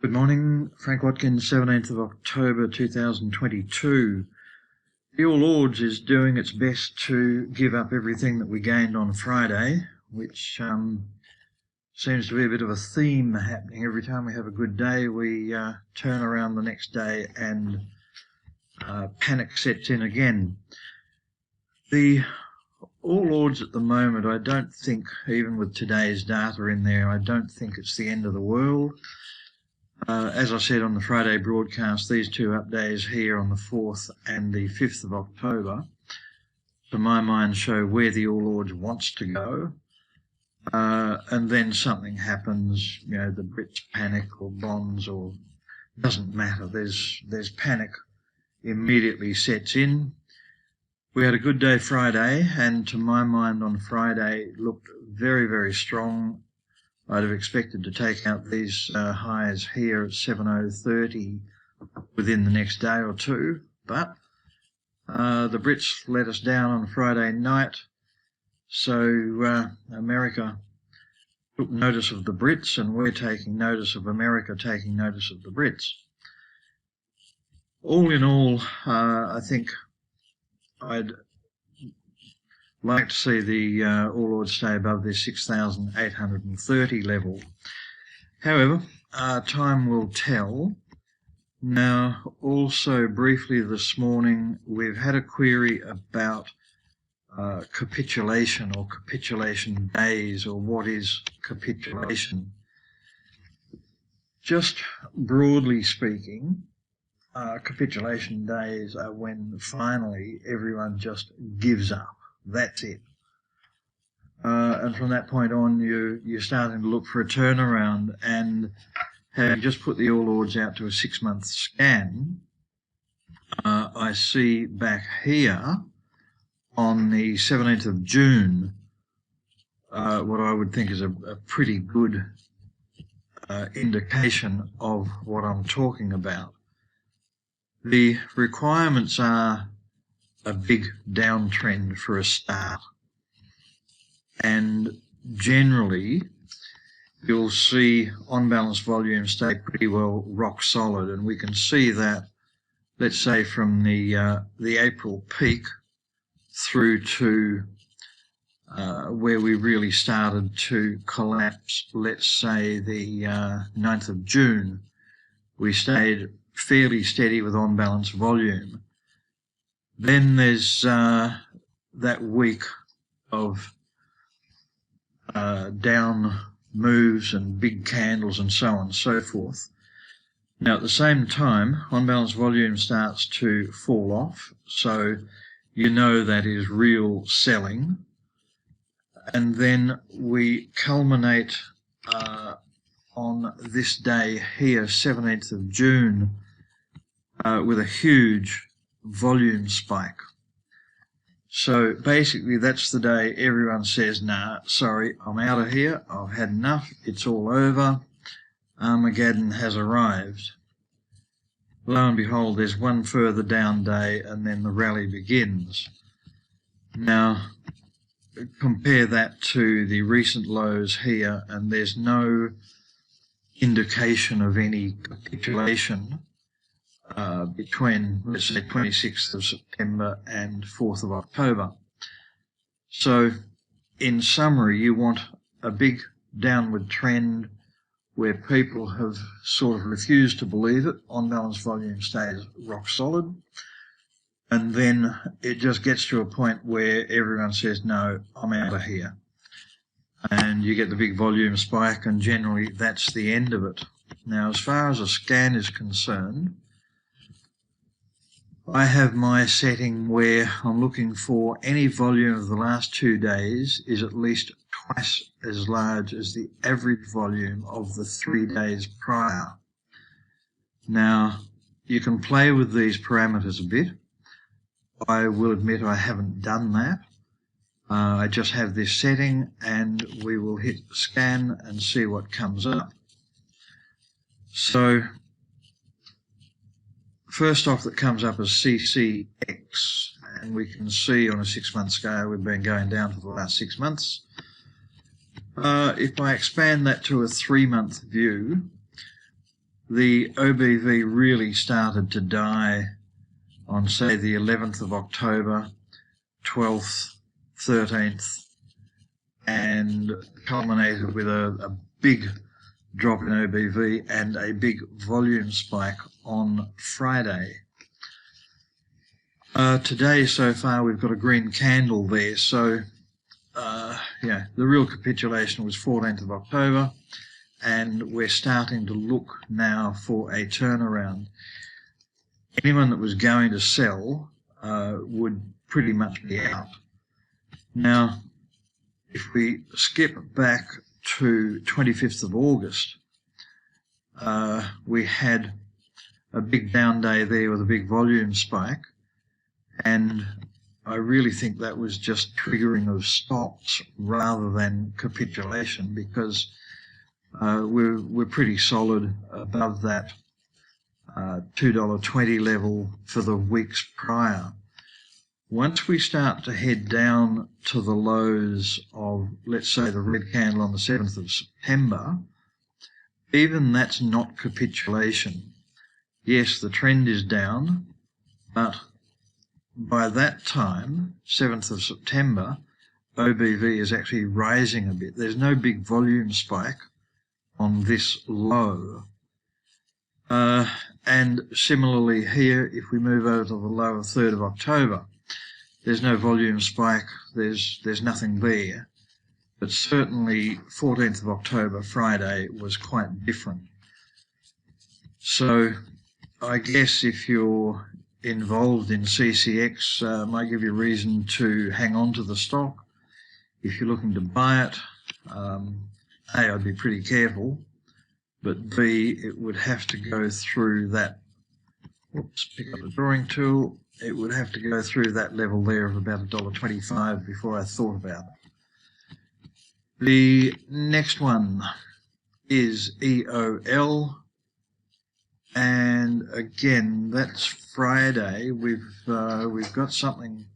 Good morning, Frank Watkins, 17th of October 2022. The All Ords is doing its best to give up everything that we gained on Friday, which seems to be a bit of a theme happening. Every time we have a good day, we turn around the next day and panic sets in again. The All Ords at the moment, I don't think, even with today's data in there, I don't think it's the end of the world. As I said on the Friday broadcast, these two updates here on the 4th and the 5th of October, to my mind, show where the All Ords wants to go. And then something happens, the Brits panic or bonds, or doesn't matter. There's panic immediately sets in. We had a good day Friday, and to my mind on Friday it looked very, very strong. I'd have expected to take out these highs here at 7.030 within the next day or two, but the Brits let us down on Friday night, so America took notice of the Brits, and we're taking notice of America taking notice of the Brits. All in all, I think I'd like to see the All Ords stay above their 6,830 level. However, time will tell. Now, also briefly this morning, we've had a query about capitulation or capitulation days, or what is capitulation. Just broadly speaking, capitulation days are when finally everyone just gives up. That's it. And from that point on, you're starting to look for a turnaround, and having just put the All Ords out to a 6-month scan, I see back here on the 17th of June what I would think is a pretty good indication of what I'm talking about. The requirements are a big downtrend for a start, and generally you'll see on balance volume stay pretty well rock solid, and we can see that, let's say, from the April peak through to where we really started to collapse, let's say the 9th of June, we stayed fairly steady with on balance volume. Then there's that week of down moves and big candles and so on and so forth. Now, at the same time, on balance volume starts to fall off, so you know that is real selling. And then we culminate on this day here, 17th of June, with a huge volume spike. So basically that's the day everyone says, nah, sorry, I'm out of here, I've had enough, it's all over, Armageddon has arrived. Lo and behold, there's one further down day, and then the rally begins. Now, compare that to the recent lows here, and there's no indication of any capitulation between, let's say, 26th of September and 4th of October. So, in summary, you want a big downward trend where people have sort of refused to believe it, on balance volume stays rock solid, and then it just gets to a point where everyone says, no, I'm out of here. And you get the big volume spike, and generally that's the end of it. Now, as far as a scan is concerned, I have my setting where I'm looking for any volume of the last 2 days is at least twice as large as the average volume of the 3 days prior. Now, you can play with these parameters a bit. I will admit I haven't done that. I just have this setting, and we will hit scan and see what comes up. So, first off that comes up is CCX, and we can see on a 6-month scale we've been going down for the last 6 months. If I expand that to a 3-month view, the OBV really started to die on, say, the 11th of October, 12th, 13th, and culminated with a big drop in OBV and a big volume spike on Friday. Today, so far, we've got a green candle there. So, yeah, the real capitulation was 14th of October, and we're starting to look now for a turnaround. Anyone that was going to sell would pretty much be out. Now, if we skip back to 25th of August, we had a big down day there with a big volume spike, and I really think that was just triggering of stops rather than capitulation, because we're pretty solid above that $2.20 level for the weeks prior. Once we start to head down to the lows of, let's say, the red candle on the 7th of September, even that's not capitulation. Yes, the trend is down, but by that time, 7th of September, OBV is actually rising a bit. There's no big volume spike on this low. And similarly here, if we move over to the low of 3rd of October, there's no volume spike, there's nothing there. But certainly 14th of October, Friday, was quite different. So I guess if you're involved in CCX, might give you reason to hang on to the stock. If you're looking to buy it, A, I'd be pretty careful, but B, it would have to go through that, pick up the drawing tool, it would have to go through that level there of about $1.25 before I thought about it. The next one is EOL. And again, that's Friday. We've got something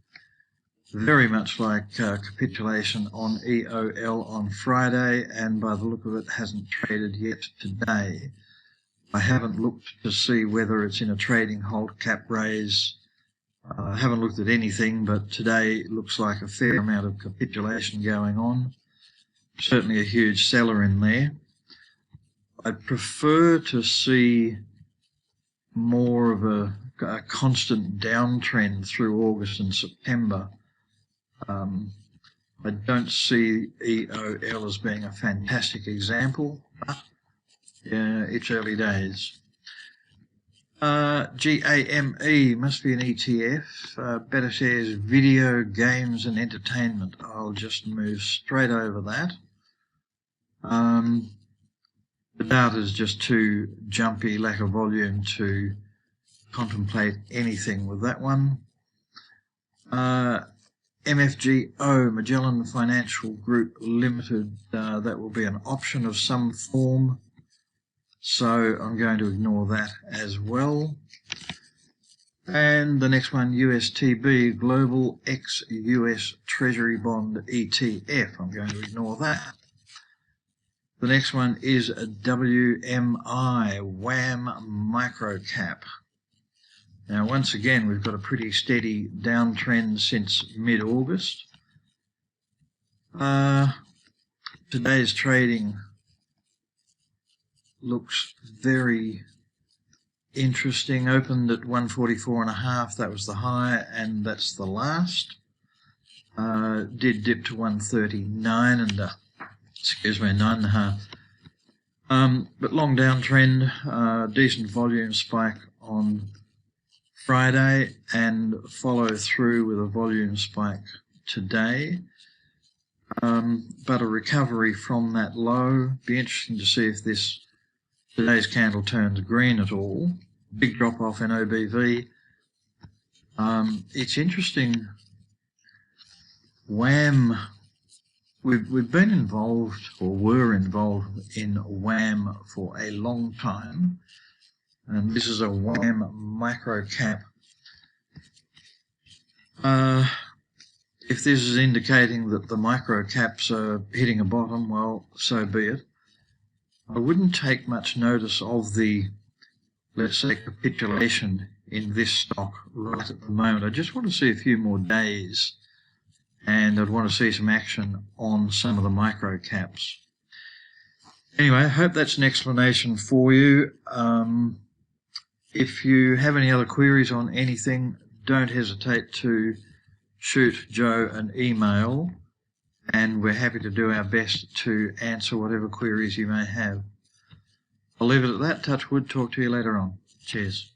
very much like capitulation on EOL on Friday, and by the look of it, hasn't traded yet today. I haven't looked to see whether it's in a trading halt, cap raise. I haven't looked at anything, but today it looks like a fair amount of capitulation going on. Certainly a huge seller in there. I'd prefer to see more of a constant downtrend through August and September. I don't see EOL as being a fantastic example, but it's early days. GAME must be an ETF. Better Shares Video, Games and Entertainment. I'll just move straight over that. The data is just too jumpy, lack of volume to contemplate anything with that one. MFGO, Magellan Financial Group Limited, that will be an option of some form, so I'm going to ignore that as well. And the next one, USTB, Global ex-US Treasury Bond ETF. I'm going to ignore that. The next one is a WMI, WAM Microcap. Now, once again, we've got a pretty steady downtrend since mid-August. Today's trading looks very interesting. Opened at 144.5, that was the high, and that's the last. Did dip to 139 and 9.5. But long downtrend, decent volume spike on Friday and follow through with a volume spike today. But a recovery from that low. Be interesting to see if today's candle turns green at all. Big drop off in OBV. It's interesting. WAM. We've been involved, or were involved, in WAM for a long time, and this is a WAM microcap. If this is indicating that the microcaps are hitting a bottom, well, so be it. I wouldn't take much notice of the let's say, capitulation in this stock right at the moment. I just want to see a few more days, and I'd want to see some action on some of the micro caps. Anyway, I hope that's an explanation for you. If you have any other queries on anything, don't hesitate to shoot Joe an email, and we're happy to do our best to answer whatever queries you may have. I'll leave it at that. Touch wood. Talk to you later on. Cheers.